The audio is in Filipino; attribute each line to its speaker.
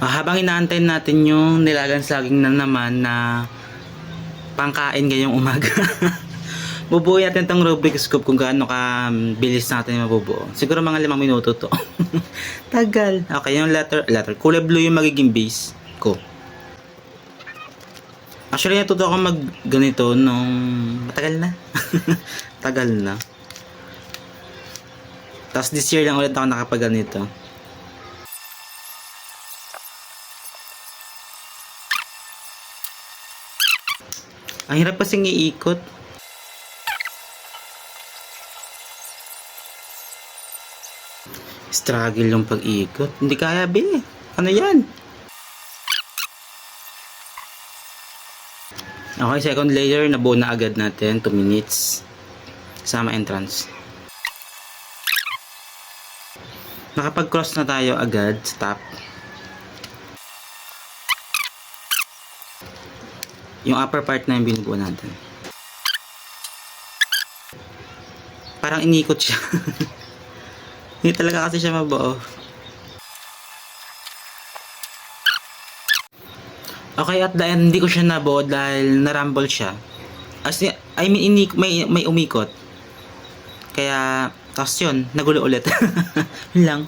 Speaker 1: Habang inaantay natin yung nilagang saging na naman na pangkain ngayong umaga. Bubuo natin itong Rubik's Cube kung gaano ka bilis natin mabubuo. Siguro mga 5 minuto to. Tagal. Okay, yung letter, kulay blue yung magiging base ko. Actually, natuto ako mag ganito nung matagal na. Tagal na. Tapos this year lang ulit ako nakapag ganito. Ang hirap kasing iikot. Struggle yung pag-ikot. Hindi kaya, be. Ano yan? Okay, second layer. Nabuo na agad natin. 2 minutes. Sama entrance. Nakapag-cross na tayo agad. Stop. Yung upper part na yung binubuo natin. Parang inikot siya. Hindi talaga kasi siya mabuo. Okay, at the end, hindi ko siya nabuo dahil narumble siya. As I mean, may umikot. Kaya, tapos yun, nagulo ulit. Yun lang.